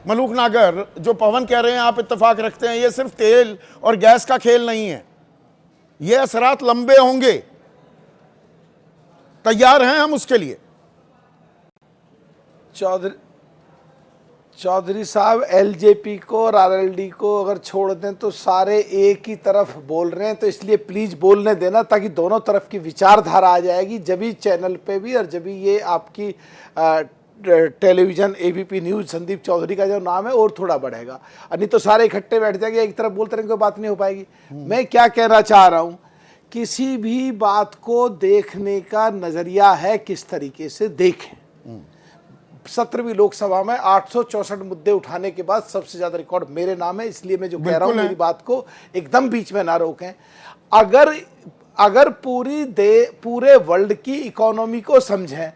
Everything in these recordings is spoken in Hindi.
मलूक नागर, जो पवन कह रहे हैं आप इत्तेफाक रखते हैं, ये सिर्फ तेल और गैस का खेल नहीं है, ये असरात लंबे होंगे, तैयार हैं हम उसके लिए। चौधरी साहब, एलजेपी को और आरएलडी को अगर छोड़ दें तो सारे एक ही तरफ बोल रहे हैं, तो इसलिए प्लीज बोलने देना ताकि दोनों तरफ की विचारधारा आ जाएगी, जब भी चैनल पे भी और जब भी ये आपकी television ABP news Sandeep Chaudhary का जो नाम है और थोड़ा बढ़ेगा, नहीं तो सारे इकट्ठे बैठ जाएंगे, एक तरफ बोलते रहेंगे, कोई बात नहीं हो पाएगी। मैं क्या कहना चाह रहा हूं, किसी भी बात को देखने का नजरिया है किस तरीके से देखें। 17वीं लोकसभा में 864 मुद्दे उठाने के बाद सबसे ज्यादा रिकॉर्ड मेरे नाम है, इसलिए मैं जो कह रहा हूं मेरी बात को एकदम बीच में ना रोकें। अगर पूरे वर्ल्ड की इकोनॉमी को समझें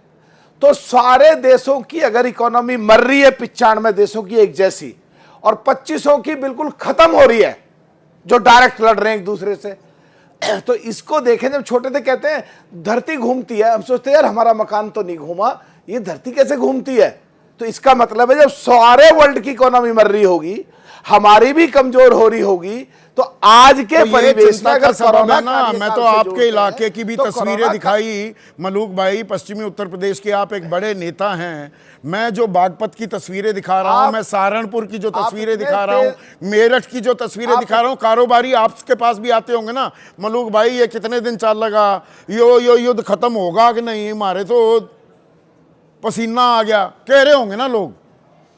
तो सारे देशों की अगर इकोनॉमी मर रही है 95 देशों की एक जैसी, और 25 की बिल्कुल खत्म हो रही है जो डायरेक्ट लड़ रहे हैं एक दूसरे से, तो इसको देखें। जब छोटे थे कहते हैं धरती घूमती है, हम सोचते हैं यार हमारा मकान तो नहीं घूमा, ये धरती कैसे घूमती है। तो इसका मतलब है जब सारे वर्ल्ड की इकोनॉमी मर रही होगी, हमारी भी कमजोर हो रही होगी, तो आज के तो परिवेश में अगर कोरोना ना, मैं तो आपके इलाके की भी तो तस्वीरें दिखाई मलूक भाई, पश्चिमी उत्तर प्रदेश के आप एक बड़े नेता हैं, मैं जो बागपत की तस्वीरें दिखा रहा हूं, मैं सहारनपुर की जो तस्वीरें दिखा रहा हूं, मेरठ की जो तस्वीरें दिखा रहा हूं, कारोबारी आपके पास भी आते होंगे ना मलूक भाई, ये कितने दिन चल लगा, यो युद्ध खत्म होगा कि नहीं, हमारे तो पसीना आ गया, कह रहे होंगे ना लोग,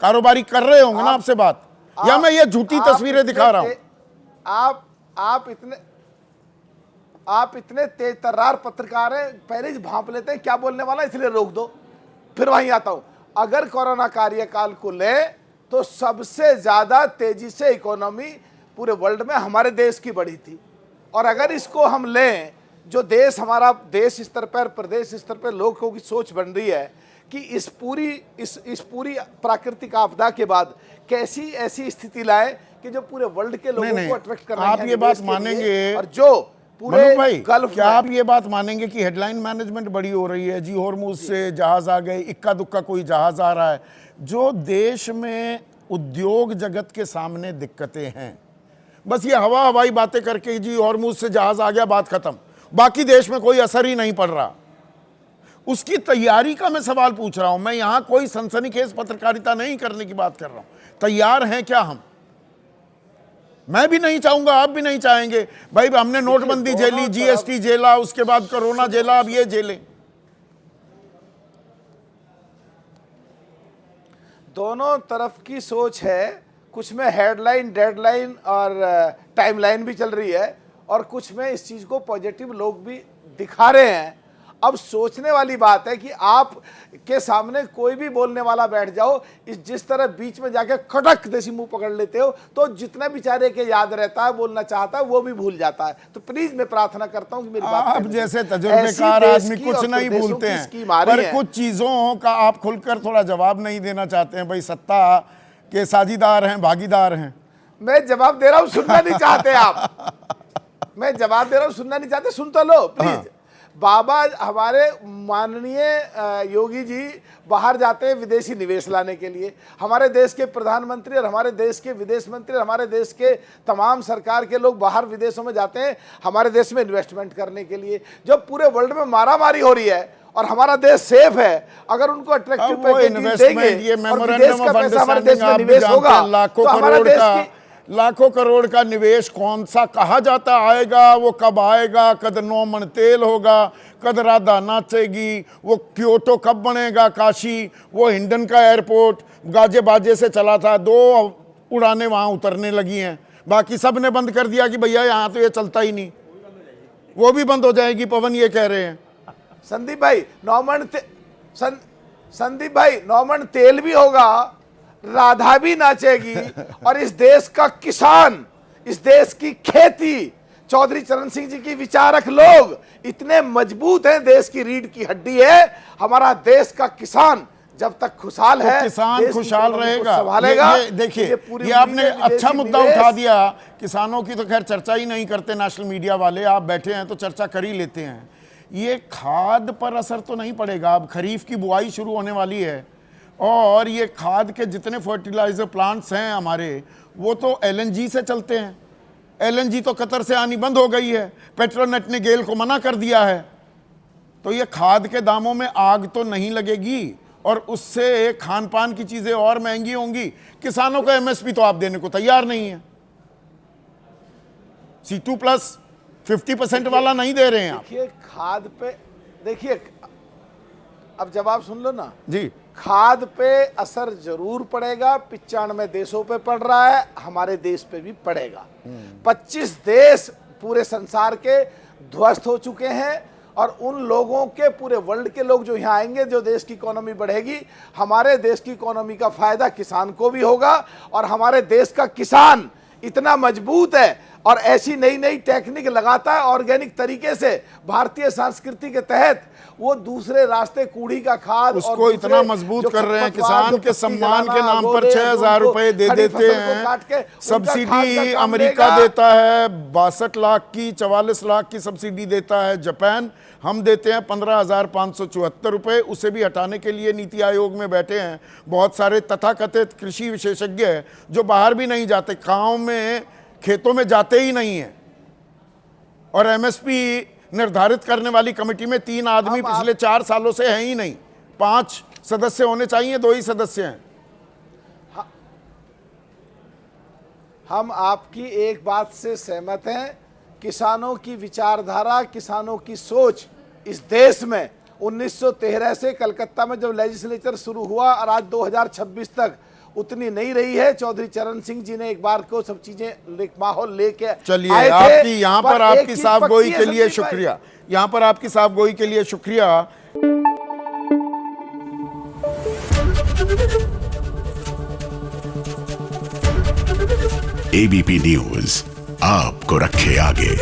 कारोबारी कर रहे होंगे ना आपसे बात, या मैं ये झूठी तस्वीरें दिखा रहा हूं। आप इतने तेज तर्रार पत्रकार हैं, पहले ही भांप लेते हैं क्या बोलने वाला, इसलिए रोक दो, फिर वहीं आता हूं। अगर कोरोना कार्यकाल को ले तो सबसे ज्यादा तेजी से इकोनॉमी पूरे वर्ल्ड में हमारे देश की बढ़ी थी, और अगर इसको हम लें, जो देश हमारा देश स्तर पर, प्रदेश स्तर पर लोगों की सोच बन रही है कि इस पूरी प्राकृतिक आपदा के बाद कैसी ऐसी स्थिति लाए कि जो पूरे वर्ल्ड के लोगों को अट्रैक्ट कर रही है। आप ये बात मानेंगे, और जो पूरे भाई गल्फ, क्या आप ये बात मानेंगे कि हेडलाइन मैनेजमेंट बड़ी हो रही है जी, हॉर्मुज से जहाज आ गए, इक्का दुक्का कोई जहाज आ रहा है, जो देश में उद्योग जगत के सामने दिक्कतें हैं, बस ये हवाई बातें करके जी हॉर्मुज से जहाज आ गया, बात खत्म, बाकी देश में कोई असर ही नहीं पड़ रहा। उसकी तैयारी का मैं सवाल पूछ रहा हूं, मैं यहां कोई सनसनीखेज पत्रकारिता नहीं करने की बात कर रहा हूं। तैयार हैं क्या हम? मैं भी नहीं चाहूंगा, आप भी नहीं चाहेंगे भाई, हमने नोटबंदी झेली, जीएसटी झेला, उसके बाद कोरोना झेला, अब ये झेलें। दोनों तरफ की सोच है, कुछ में हेडलाइन, डेडलाइन और टाइमलाइन भी चल रही है, और कुछ में इस चीज को पॉजिटिव लोग भी दिखा रहे हैं। अब सोचने वाली बात है कि आप के सामने कोई भी बोलने वाला बैठ जाओ, जिस तरह बीच में जाके खटक देसी मुंह पकड़ लेते हो, तो जितना बेचारे के याद रहता है, बोलना चाहता है, वो भी भूल जाता है। तो प्लीज मैं प्रार्थना करता हूं कि मेरी बात, आप जैसे तजुर्बेकार आदमी कुछ नहीं भूलते हैं, पर कुछ चीजों का आप खुलकर थोड़ा जवाब नहीं देना चाहते हैं। भाई सत्ता के साझीदार हैं, भागीदार हैं। मैं जवाब दे रहा हूं, सुनना नहीं चाहते आप। मैं जवाब दे रहा हूं, सुनना नहीं चाहते, सुन तो लो प्लीज। बाबा हमारे माननीय योगी जी बाहर जाते हैं विदेशी निवेश लाने के लिए, हमारे देश के प्रधानमंत्री और हमारे देश के विदेश मंत्री और हमारे देश के तमाम सरकार के लोग बाहर विदेशों में जाते हैं हमारे देश में इन्वेस्टमेंट करने के लिए। जब पूरे वर्ल्ड में मारामारी हो रही है और हमारा देश सेफ है, अगर उनको अट्रैक्टिव पैकेज देंगे और विदेश का पैसा हमारे देश में निवेश होगा, तो हमारा देश की लाखों करोड़ का निवेश कौन सा कहा जाता आएगा, वो कब आएगा, कद 9 मन तेल होगा, कद राधा नाचेगी, वो क्योटो कब बनेगा काशी, वो हिंडन का एयरपोर्ट गाजे बाजे से चला था, 2 उड़ानें वहाँ उतरने लगी हैं, बाकी सब ने बंद कर दिया कि भैया यहाँ तो ये चलता ही नहीं, वो भी बंद हो जाएगी, पवन ये कह रहे हैं। संदीप भाई 9 मन तेल भी होगा, राधा भी नाचेगी, और इस देश का किसान, इस देश की खेती, चौधरी चरण सिंह जी की विचारक लोग इतने मजबूत हैं, देश की रीढ़ की हड्डी है। हमारा देश का किसान जब तक खुशहाल है, किसान खुशहाल रहेगा, संभालेगा। देखिए ये आपने अच्छा मुद्दा उठा दिया, किसानों की तो खैर चर्चा ही नहीं करते नेशनल मीडिया वाले, आप बैठे हैं तो चर्चा कर ही लेते हैं। ये खाद पर असर तो नहीं पड़ेगा, अब खरीफ की बुआई शुरू होने वाली है, और ये खाद के जितने फर्टिलाइजर प्लांट्स हैं हमारे, वो तो एलएनजी से चलते हैं। एलएनजी तो कतर से आनी बंद हो गई है, पेट्रोनेट ने गेल को मना कर दिया है। तो ये खाद के दामों में आग तो नहीं लगेगी और उससे खान पान की चीजें और महंगी होंगी। किसानों को एमएसपी तो आप देने को तैयार नहीं है। C2+ 50% वाला नहीं दे रहे हैं आप। देखिए खाद पे, देखिए अब जवाब सुन लो ना जी, खाद पे असर जरूर पड़ेगा। 95 देशों पे पड़ रहा है, हमारे देश पे भी पड़ेगा। 25 देश पूरे संसार के ध्वस्त हो चुके हैं और उन लोगों के, पूरे वर्ल्ड के लोग जो यहाँ आएंगे, जो देश की इकोनॉमी बढ़ेगी, हमारे देश की इकोनॉमी का फायदा किसान को भी होगा। और हमारे देश का किसान इतना मजबूत है और ऐसी नई नई टेक्निक लगाता है ऑर्गेनिक तरीके से, भारतीय संस्कृति के तहत। वो दूसरे रास्ते कूड़ी का खाद उसको इतना मजबूत कर रहे हैं, किसान के सम्मान के नाम पर 6,000 रुपए दे देते हैं। सब्सिडी अमेरिका देता है 62 लाख की, 44 लाख की सब्सिडी देता है जापान। हम देते हैं 15,574 रुपए। उसे भी हटाने के लिए नीति आयोग में बैठे हैं बहुत सारे तथाकथित कृषि विशेषज्ञ जो बाहर भी नहीं जाते, गांव में खेतों में जाते ही नहीं है। और एमएसपी निर्धारित करने वाली कमेटी में 3 आदमी पिछले 4 सालों से हैं ही नहीं। 5 सदस्य होने चाहिए, 2 ही सदस्य हैं। हम आपकी एक बात से सहमत हैं। किसानों की विचारधारा, किसानों की सोच इस देश में 1913 से कलकत्ता में जब लेजिस्लेचर शुरू हुआ और आज 2026 तक उतनी नहीं रही है। चौधरी चरण सिंह जी ने एक बार को सब चीजें एक माहौल लेके चलिए, आपकी यहाँ पर आपकी साफ गोई के लिए शुक्रिया। यहाँ पर आपकी साफ गोई के लिए शुक्रिया। एबीपी न्यूज आपको रखे आगे।